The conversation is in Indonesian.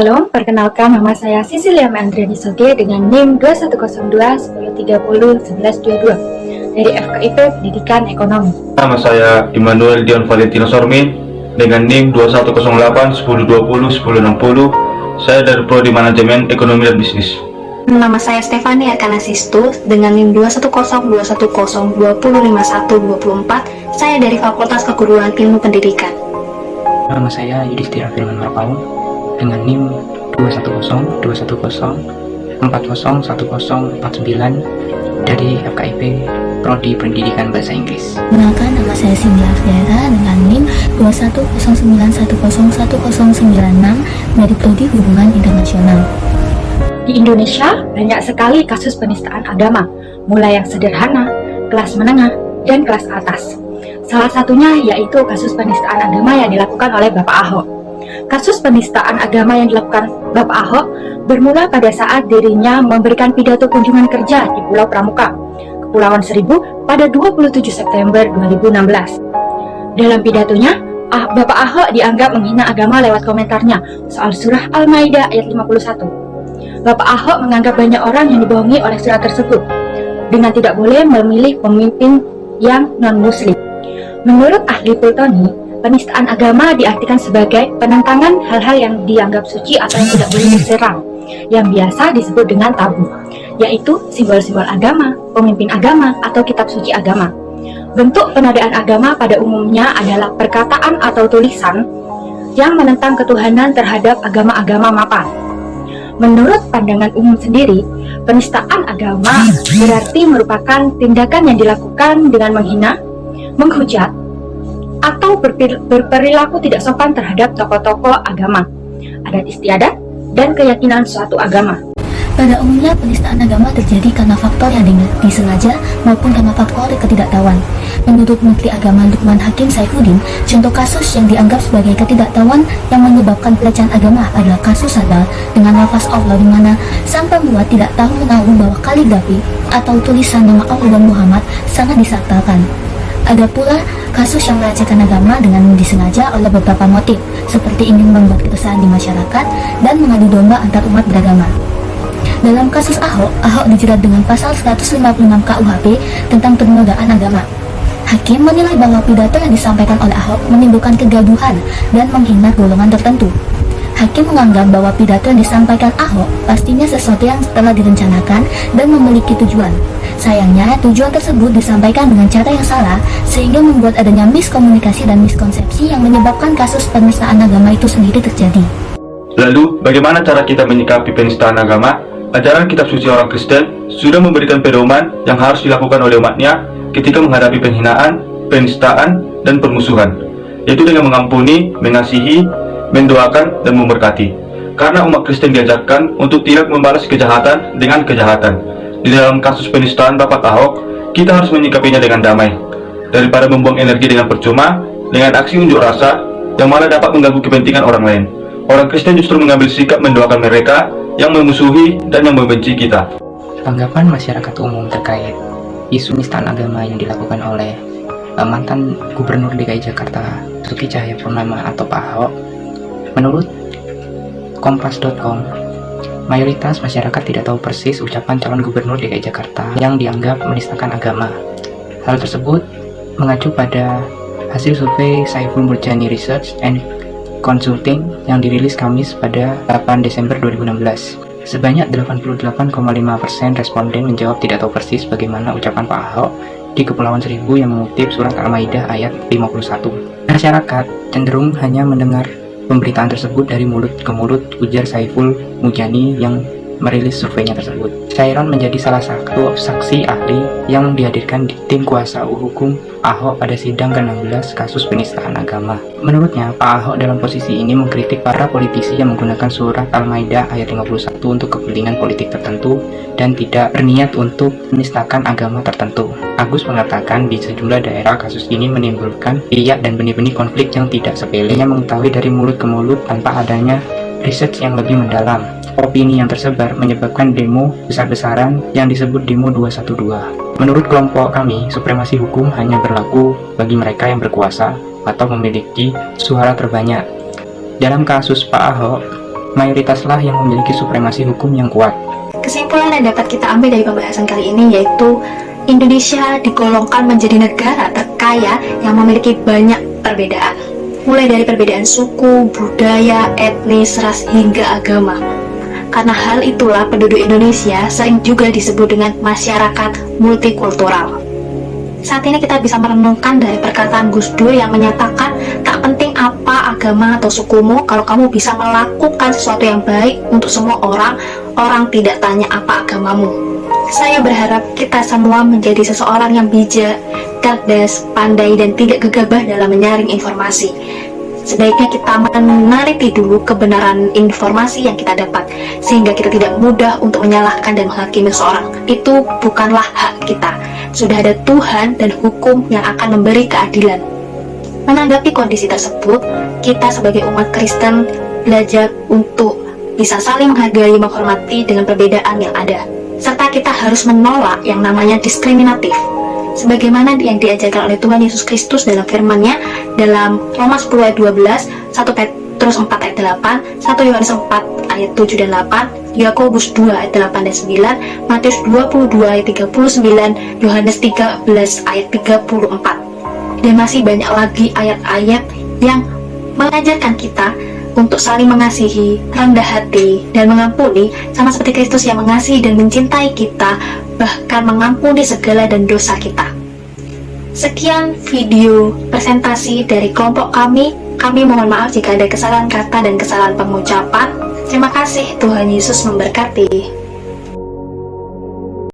Halo, perkenalkan nama saya Cecilia Meandriani Soge dengan NIM 2102-1030-1122 dari FKIP Pendidikan Ekonomi. Nama saya Immanuel Dion Valentino Sormin dengan NIM 2108-1020-1060. Saya dari Prodi Manajemen Ekonomi dan Bisnis. Nama saya Stefani Arkanasistu dengan NIM 2102102051224. Saya dari Fakultas Keguruan Ilmu Pendidikan. Nama saya Yudhistira Firman Marpaun dengan NIM 21021040149 dari FKIP Prodi Pendidikan Bahasa Inggris. Kenalkan, nama saya Cindy Afriara dengan NIM 21091010196 dari Prodi Hubungan Internasional. Di Indonesia, banyak sekali kasus penistaan agama, mulai yang sederhana, kelas menengah, dan kelas atas. Salah satunya yaitu kasus penistaan agama yang dilakukan oleh Bapak Ahok. Kasus penistaan agama yang dilakukan Bapak Ahok bermula pada saat dirinya memberikan pidato kunjungan kerja di Pulau Pramuka, Kepulauan Seribu pada 27 September 2016. Dalam pidatonya, Bapak Ahok dianggap menghina agama lewat komentarnya soal surah Al-Maidah ayat 51. Bapak Ahok menganggap banyak orang yang dibohongi oleh surat tersebut dengan tidak boleh memilih pemimpin yang non-muslim. Menurut ahli Pultoni, penistaan agama diartikan sebagai penentangan hal-hal yang dianggap suci atau yang tidak boleh diserang, yang biasa disebut dengan tabu, yaitu simbol-simbol agama, pemimpin agama, atau kitab suci agama. Bentuk penodaan agama pada umumnya adalah perkataan atau tulisan yang menentang ketuhanan terhadap agama-agama mapan. Menurut pandangan umum sendiri, penistaan agama berarti merupakan tindakan yang dilakukan dengan menghina, menghujat, atau berperilaku tidak sopan terhadap tokoh-tokoh agama, adat istiadat, dan keyakinan suatu agama. Pada umumnya, penistaan agama terjadi karena faktor yang disengaja maupun karena faktor ketidaktahuan. Menurut Menteri Agama Lukman Hakim Saifuddin, contoh kasus yang dianggap sebagai ketidaktahuan yang menyebabkan pelecehan agama adalah kasus sadar dengan lafaz Allah, di mana sang pembuat tidak tahu menahu bahwa kaligrafi atau tulisan nama Allah dan Muhammad sangat disaktalkan. Ada pula kasus yang melecehkan agama dengan disengaja oleh beberapa motif, seperti ingin membuat keresahan di masyarakat dan mengadu domba antar umat beragama. Dalam kasus Ahok dijerat dengan pasal 156 KUHP tentang penodaan agama. Hakim menilai bahwa pidato yang disampaikan oleh Ahok menimbulkan kegaduhan dan menghina golongan tertentu. Hakim menganggap bahwa pidato yang disampaikan Ahok pastinya sesuatu yang telah direncanakan dan memiliki tujuan. Sayangnya, tujuan tersebut disampaikan dengan cara yang salah, sehingga membuat adanya miskomunikasi dan miskonsepsi yang menyebabkan kasus penistaan agama itu sendiri terjadi. Lalu, bagaimana cara kita menyikapi penistaan agama? Ajaran kitab suci orang Kristen sudah memberikan pedoman yang harus dilakukan oleh umatnya ketika menghadapi penghinaan, penistaan, dan permusuhan, yaitu dengan mengampuni, mengasihi, mendoakan, dan memberkati. Karena umat Kristen diajarkan untuk tidak membalas kejahatan dengan kejahatan. Di dalam kasus penistaan Bapak Ahok, kita harus menyikapinya dengan damai, daripada membuang energi dengan percuma, dengan aksi unjuk rasa yang malah dapat mengganggu kepentingan orang lain. Orang Kristen justru mengambil sikap mendoakan mereka yang memusuhi dan yang membenci kita. Tanggapan masyarakat umum terkait isu penistaan agama yang dilakukan oleh mantan Gubernur DKI Jakarta Basuki Cahayapurnama atau Pak Ahok. Menurut Kompas.com, mayoritas masyarakat tidak tahu persis ucapan calon gubernur DKI Jakarta yang dianggap menistakan agama. Hal tersebut mengacu pada hasil survei Saiful Murjani Research and Consulting yang dirilis Kamis pada 8 Desember 2016. Sebanyak 88,5% responden menjawab tidak tahu persis bagaimana ucapan Pak Ahok di Kepulauan Seribu yang mengutip surat Al-Maidah ayat 51. Masyarakat cenderung hanya mendengar pemberitaan tersebut dari mulut ke mulut, ujar Saiful Mujani yang merilis surveinya tersebut. Chairon menjadi salah satu saksi ahli yang dihadirkan di tim kuasa hukum Ahok pada sidang ke-16 kasus penistaan agama. Menurutnya, Pak Ahok dalam posisi ini mengkritik para politisi yang menggunakan surat Al-Maidah ayat 51 untuk kepentingan politik tertentu dan tidak berniat untuk menistakan agama tertentu. Agus mengatakan di sejumlah daerah kasus ini menimbulkan riak dan benih-benih konflik yang tidak sepele, yang mengetahui dari mulut ke mulut tanpa adanya riset yang lebih mendalam. Opini yang tersebar menyebabkan demo besar-besaran yang disebut Demo 212. Menurut kelompok kami, supremasi hukum hanya berlaku bagi mereka yang berkuasa atau memiliki suara terbanyak. Dalam kasus Pak Ahok, mayoritaslah yang memiliki supremasi hukum yang kuat. Kesimpulan yang dapat kita ambil dari pembahasan kali ini yaitu Indonesia digolongkan menjadi negara terkaya yang memiliki banyak perbedaan, mulai dari perbedaan suku, budaya, etnis, ras, hingga agama. Karena hal itulah penduduk Indonesia sering juga disebut dengan masyarakat multikultural. Saat ini kita bisa merenungkan dari perkataan Gus Dur yang menyatakan tak penting apa agama atau sukumu, kalau kamu bisa melakukan sesuatu yang baik untuk semua orang, orang tidak tanya apa agamamu. Saya berharap kita semua menjadi seseorang yang bijak, cerdas, pandai, dan tidak gegabah dalam menyaring informasi. Sebaiknya kita meneliti dulu kebenaran informasi yang kita dapat, sehingga kita tidak mudah untuk menyalahkan dan menghakimi seseorang. Itu bukanlah hak kita. Sudah ada Tuhan dan hukum yang akan memberi keadilan. Menanggapi kondisi tersebut, kita sebagai umat Kristen belajar untuk bisa saling menghargai, menghormati dengan perbedaan yang ada. Serta kita harus menolak yang namanya diskriminatif. Sebagaimana yang diajarkan oleh Tuhan Yesus Kristus dalam firman-Nya dalam Roma 10 ayat 12, 1 Petrus 4 ayat 8, 1 Yohanes 4 ayat 7 dan 8, Yakobus 2 ayat 8 dan 9, Matius 22 ayat 39, Yohanes 13 ayat 34. Dan masih banyak lagi ayat-ayat yang mengajarkan kita untuk saling mengasihi, rendah hati, dan mengampuni, sama seperti Kristus yang mengasihi dan mencintai kita, bahkan mengampuni segala dan dosa kita. Sekian video presentasi dari kelompok kami. Kami mohon maaf jika ada kesalahan kata dan kesalahan pengucapan. Terima kasih, Tuhan Yesus memberkati.